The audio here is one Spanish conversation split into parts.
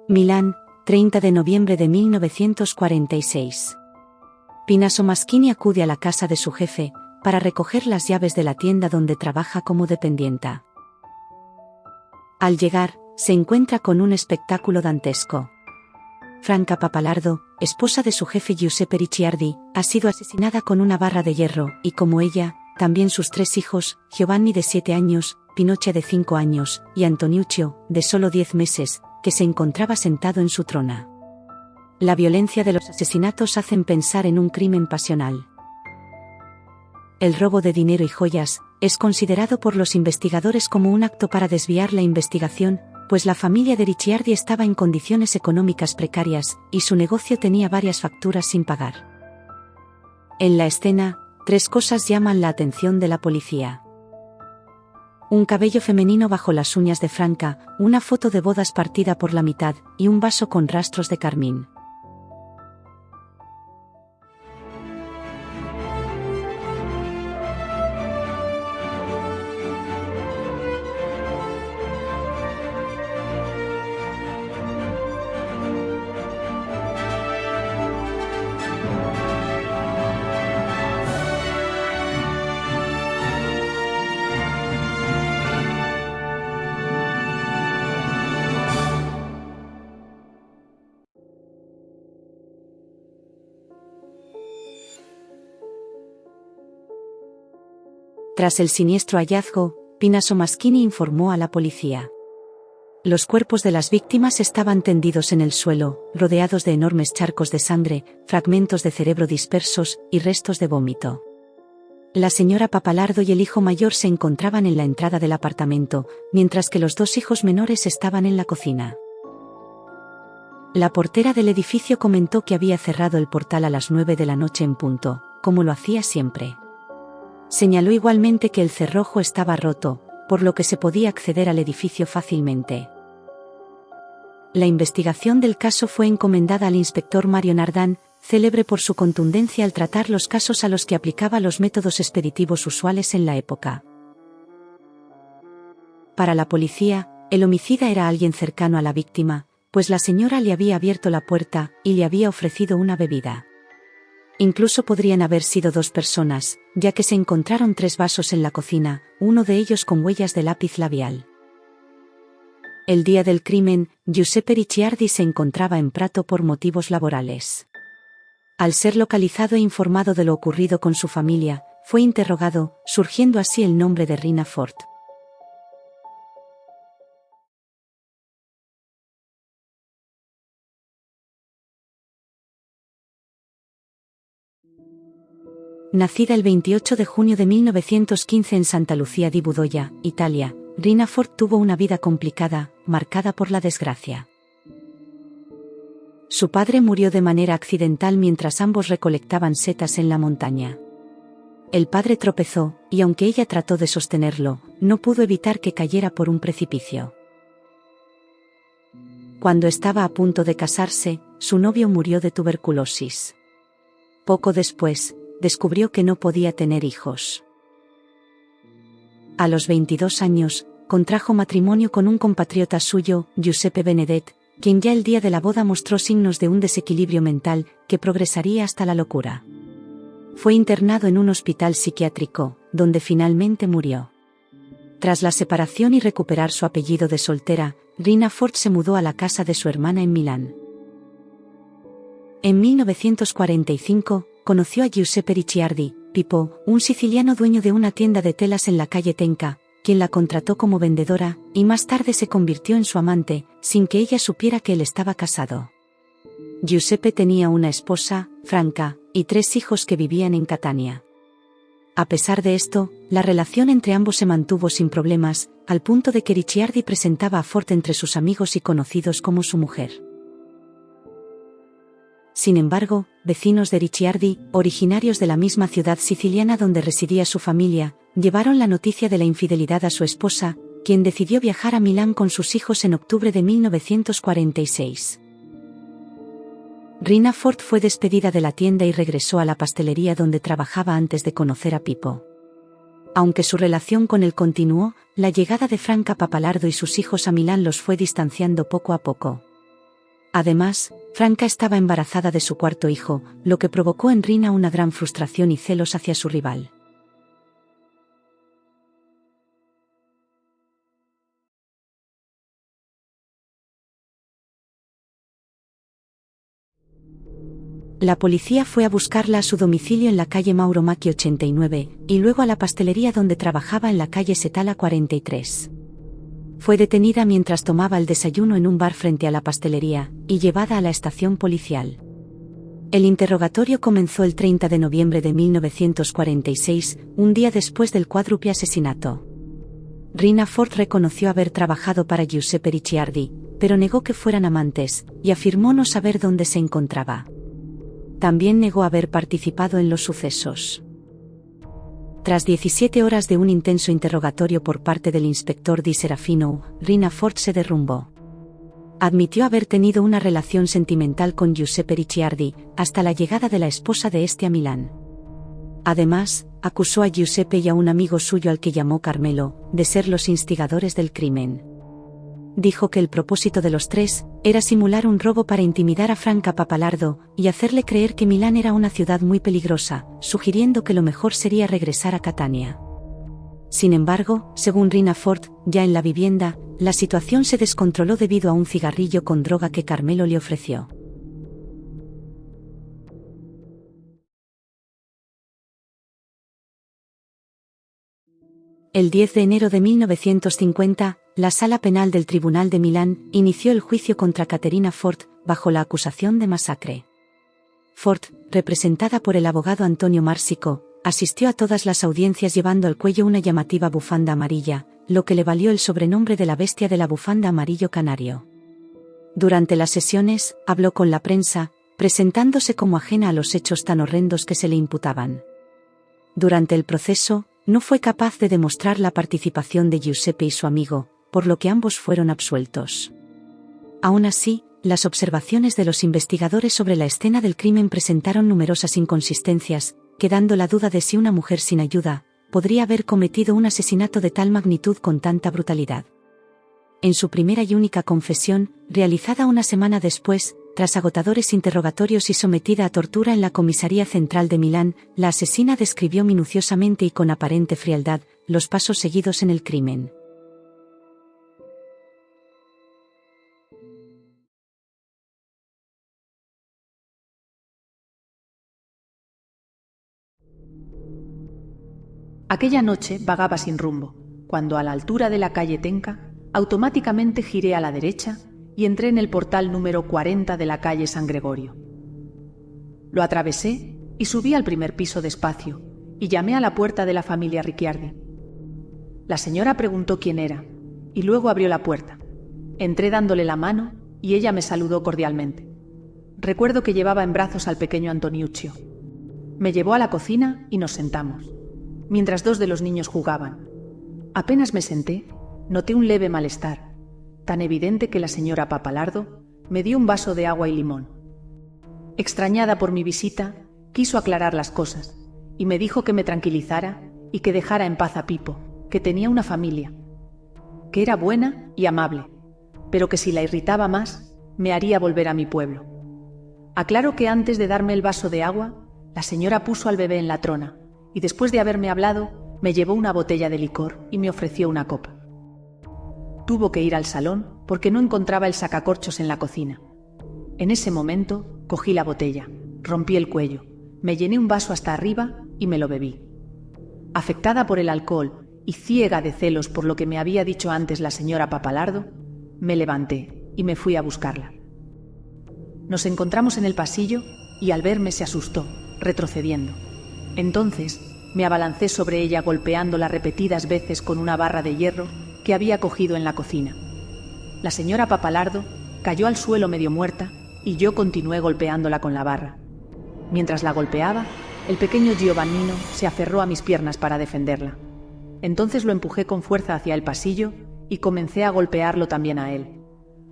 Milán, 30 de noviembre de 1946. Pinaso Maschini acude a la casa de su jefe, para recoger las llaves de la tienda donde trabaja como dependienta. Al llegar, se encuentra con un espectáculo dantesco. Franca Pappalardo, esposa de su jefe Giuseppe Ricciardi, ha sido asesinada con una barra de hierro, y como ella, también sus 3 hijos, Giovanni de 7 años, Pinocha de 5 años, y Antoniuccio, de solo 10 meses, que se encontraba sentado en su trona. La violencia de los asesinatos hacen pensar en un crimen pasional. El robo de dinero y joyas es considerado por los investigadores como un acto para desviar la investigación, pues la familia de Ricciardi estaba en condiciones económicas precarias, y su negocio tenía varias facturas sin pagar. En la escena, 3 cosas llaman la atención de la policía. Un cabello femenino bajo las uñas de Franca, una foto de bodas partida por la mitad, y un vaso con rastros de carmín. Tras el siniestro hallazgo, Pinaso Maschini informó a la policía. Los cuerpos de las víctimas estaban tendidos en el suelo, rodeados de enormes charcos de sangre, fragmentos de cerebro dispersos y restos de vómito. La señora Pappalardo y el hijo mayor se encontraban en la entrada del apartamento, mientras que los 2 hijos menores estaban en la cocina. La portera del edificio comentó que había cerrado el portal a las 9 de la noche en punto, como lo hacía siempre. Señaló igualmente que el cerrojo estaba roto, por lo que se podía acceder al edificio fácilmente. La investigación del caso fue encomendada al inspector Mario Nardán, célebre por su contundencia al tratar los casos a los que aplicaba los métodos expeditivos usuales en la época. Para la policía, el homicida era alguien cercano a la víctima, pues la señora le había abierto la puerta y le había ofrecido una bebida. Incluso podrían haber sido 2 personas, ya que se encontraron 3 vasos en la cocina, uno de ellos con huellas de lápiz labial. El día del crimen, Giuseppe Ricciardi se encontraba en Prato por motivos laborales. Al ser localizado e informado de lo ocurrido con su familia, fue interrogado, surgiendo así el nombre de Rina Fort. Nacida el 28 de junio de 1915 en Santa Lucia di Budoia, Italia, Rina Fort tuvo una vida complicada, marcada por la desgracia. Su padre murió de manera accidental mientras ambos recolectaban setas en la montaña. El padre tropezó, y aunque ella trató de sostenerlo, no pudo evitar que cayera por un precipicio. Cuando estaba a punto de casarse, su novio murió de tuberculosis. Poco después, descubrió que no podía tener hijos. A los 22 años, contrajo matrimonio con un compatriota suyo, Giuseppe Benedet, quien ya el día de la boda mostró signos de un desequilibrio mental, que progresaría hasta la locura. Fue internado en un hospital psiquiátrico, donde finalmente murió. Tras la separación y recuperar su apellido de soltera, Rina Fort se mudó a la casa de su hermana en Milán. En 1945, conoció a Giuseppe Ricciardi, Pippo, un siciliano dueño de una tienda de telas en la calle Tenca, quien la contrató como vendedora, y más tarde se convirtió en su amante, sin que ella supiera que él estaba casado. Giuseppe tenía una esposa, Franca, y 3 hijos que vivían en Catania. A pesar de esto, la relación entre ambos se mantuvo sin problemas, al punto de que Ricciardi presentaba a Fort entre sus amigos y conocidos como su mujer. Sin embargo, vecinos de Ricciardi, originarios de la misma ciudad siciliana donde residía su familia, llevaron la noticia de la infidelidad a su esposa, quien decidió viajar a Milán con sus hijos en octubre de 1946. Rina Fort fue despedida de la tienda y regresó a la pastelería donde trabajaba antes de conocer a Pippo. Aunque su relación con él continuó, la llegada de Franca Pappalardo y sus hijos a Milán los fue distanciando poco a poco. Además, Franca estaba embarazada de su cuarto hijo, lo que provocó en Rina una gran frustración y celos hacia su rival. La policía fue a buscarla a su domicilio en la calle Mauro Macchi 89, y luego a la pastelería donde trabajaba en la calle Setala 43. Fue detenida mientras tomaba el desayuno en un bar frente a la pastelería, y llevada a la estación policial. El interrogatorio comenzó el 30 de noviembre de 1946, un día después del cuádruple asesinato. Rina Ford reconoció haber trabajado para Giuseppe Ricciardi, pero negó que fueran amantes, y afirmó no saber dónde se encontraba. También negó haber participado en los sucesos. Tras 17 horas de un intenso interrogatorio por parte del inspector Di Serafino, Rina Ford se derrumbó. Admitió haber tenido una relación sentimental con Giuseppe Ricciardi, hasta la llegada de la esposa de este a Milán. Además, acusó a Giuseppe y a un amigo suyo al que llamó Carmelo, de ser los instigadores del crimen. Dijo que el propósito de los tres era simular un robo para intimidar a Franca Pappalardo y hacerle creer que Milán era una ciudad muy peligrosa, sugiriendo que lo mejor sería regresar a Catania. Sin embargo, según Rina Ford, ya en la vivienda, la situación se descontroló debido a un cigarrillo con droga que Carmelo le ofreció. El 10 de enero de 1950, la Sala Penal del Tribunal de Milán inició el juicio contra Caterina Ford, bajo la acusación de masacre. Ford, representada por el abogado Antonio Marsico, asistió a todas las audiencias llevando al cuello una llamativa bufanda amarilla, lo que le valió el sobrenombre de la bestia de la bufanda amarillo canario. Durante las sesiones, habló con la prensa, presentándose como ajena a los hechos tan horrendos que se le imputaban. Durante el proceso, no fue capaz de demostrar la participación de Giuseppe y su amigo, por lo que ambos fueron absueltos. Aún así, las observaciones de los investigadores sobre la escena del crimen presentaron numerosas inconsistencias, quedando la duda de si una mujer sin ayuda podría haber cometido un asesinato de tal magnitud con tanta brutalidad. En su primera y única confesión, realizada una semana después, tras agotadores interrogatorios y sometida a tortura en la comisaría central de Milán, la asesina describió minuciosamente y con aparente frialdad los pasos seguidos en el crimen. Aquella noche vagaba sin rumbo, cuando a la altura de la calle Tenca, automáticamente giré a la derecha y entré en el portal número 40 de la calle San Gregorio. Lo atravesé y subí al primer piso despacio, y llamé a la puerta de la familia Ricciardi. La señora preguntó quién era, y luego abrió la puerta. Entré dándole la mano, y ella me saludó cordialmente. Recuerdo que llevaba en brazos al pequeño Antoniuccio. Me llevó a la cocina y nos sentamos, mientras dos de los niños jugaban. Apenas me senté, noté un leve malestar, tan evidente que la señora Pappalardo me dio un vaso de agua y limón. Extrañada por mi visita, quiso aclarar las cosas, y me dijo que me tranquilizara y que dejara en paz a Pipo, que tenía una familia, que era buena y amable, pero que si la irritaba más, me haría volver a mi pueblo. Aclaro que antes de darme el vaso de agua, la señora puso al bebé en la trona, y después de haberme hablado, me llevó una botella de licor y me ofreció una copa. Tuvo que ir al salón porque no encontraba el sacacorchos en la cocina. En ese momento, cogí la botella, rompí el cuello, me llené un vaso hasta arriba y me lo bebí. Afectada por el alcohol y ciega de celos por lo que me había dicho antes la señora Pappalardo, me levanté y me fui a buscarla. Nos encontramos en el pasillo y al verme se asustó, retrocediendo. Entonces, me abalancé sobre ella golpeándola repetidas veces con una barra de hierro que había cogido en la cocina. La señora Pappalardo cayó al suelo medio muerta y yo continué golpeándola con la barra. Mientras la golpeaba, el pequeño Giovannino se aferró a mis piernas para defenderla. Entonces lo empujé con fuerza hacia el pasillo y comencé a golpearlo también a él.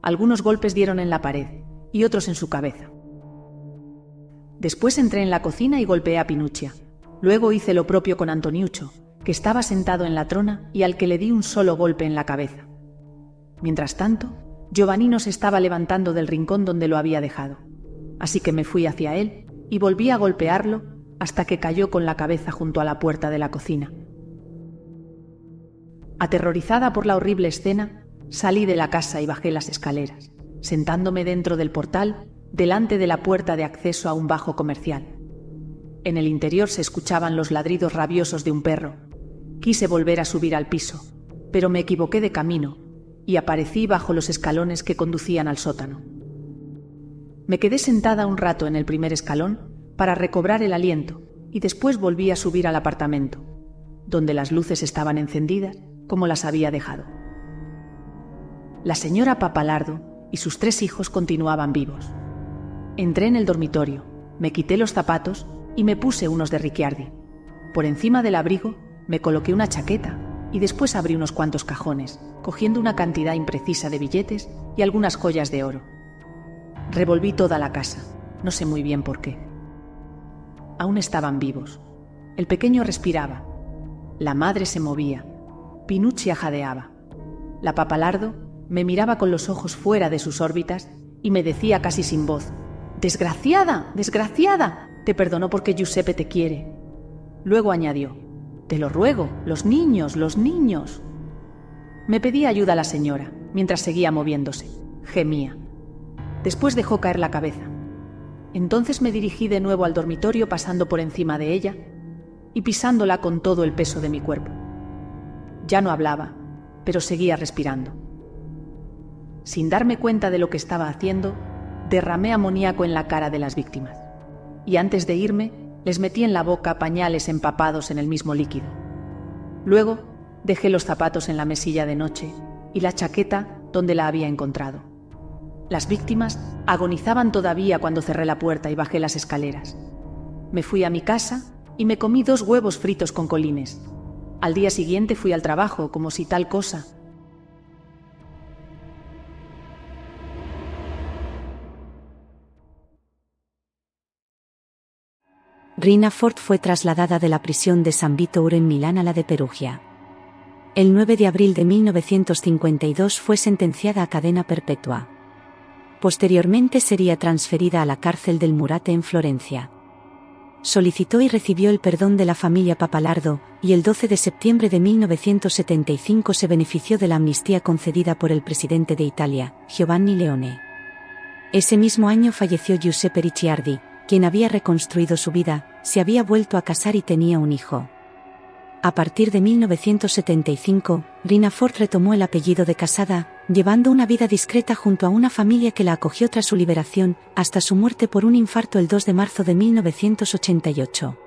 Algunos golpes dieron en la pared y otros en su cabeza. Después entré en la cocina y golpeé a Pinuccia. Luego hice lo propio con Antoniuccio, que estaba sentado en la trona y al que le di un solo golpe en la cabeza. Mientras tanto, Giovannino se estaba levantando del rincón donde lo había dejado, así que me fui hacia él y volví a golpearlo hasta que cayó con la cabeza junto a la puerta de la cocina. Aterrorizada por la horrible escena, salí de la casa y bajé las escaleras, sentándome dentro del portal, delante de la puerta de acceso a un bajo comercial. En el interior se escuchaban los ladridos rabiosos de un perro. Quise volver a subir al piso, pero me equivoqué de camino y aparecí bajo los escalones que conducían al sótano. Me quedé sentada un rato en el primer escalón para recobrar el aliento y después volví a subir al apartamento, donde las luces estaban encendidas como las había dejado. La señora Pappalardo y sus 3 hijos continuaban vivos. Entré en el dormitorio, me quité los zapatos y me puse unos de Ricciardi. Por encima del abrigo me coloqué una chaqueta y después abrí unos cuantos cajones, cogiendo una cantidad imprecisa de billetes y algunas joyas de oro. Revolví toda la casa, no sé muy bien por qué. Aún estaban vivos. El pequeño respiraba. La madre se movía. Pinuccia jadeaba. La Pappalardo me miraba con los ojos fuera de sus órbitas y me decía casi sin voz: «¡Desgraciada! ¡Desgraciada! Te perdono porque Giuseppe te quiere». Luego añadió: «Te lo ruego, los niños, los niños». Me pedía ayuda a la señora, mientras seguía moviéndose. Gemía. Después dejó caer la cabeza. Entonces me dirigí de nuevo al dormitorio pasando por encima de ella y pisándola con todo el peso de mi cuerpo. Ya no hablaba, pero seguía respirando. Sin darme cuenta de lo que estaba haciendo, derramé amoníaco en la cara de las víctimas. Y antes de irme, les metí en la boca pañales empapados en el mismo líquido. Luego, dejé los zapatos en la mesilla de noche y la chaqueta donde la había encontrado. Las víctimas agonizaban todavía cuando cerré la puerta y bajé las escaleras. Me fui a mi casa y me comí 2 huevos fritos con colines. Al día siguiente fui al trabajo como si tal cosa. Rina Fort fue trasladada de la prisión de San Vittore en Milán a la de Perugia. El 9 de abril de 1952 fue sentenciada a cadena perpetua. Posteriormente sería transferida a la cárcel del Murate en Florencia. Solicitó y recibió el perdón de la familia Pappalardo, y el 12 de septiembre de 1975 se benefició de la amnistía concedida por el presidente de Italia, Giovanni Leone. Ese mismo año falleció Giuseppe Ricciardi, quien había reconstruido su vida, se había vuelto a casar y tenía un hijo. A partir de 1975, Rina Fort retomó el apellido de casada, llevando una vida discreta junto a una familia que la acogió tras su liberación, hasta su muerte por un infarto el 2 de marzo de 1988.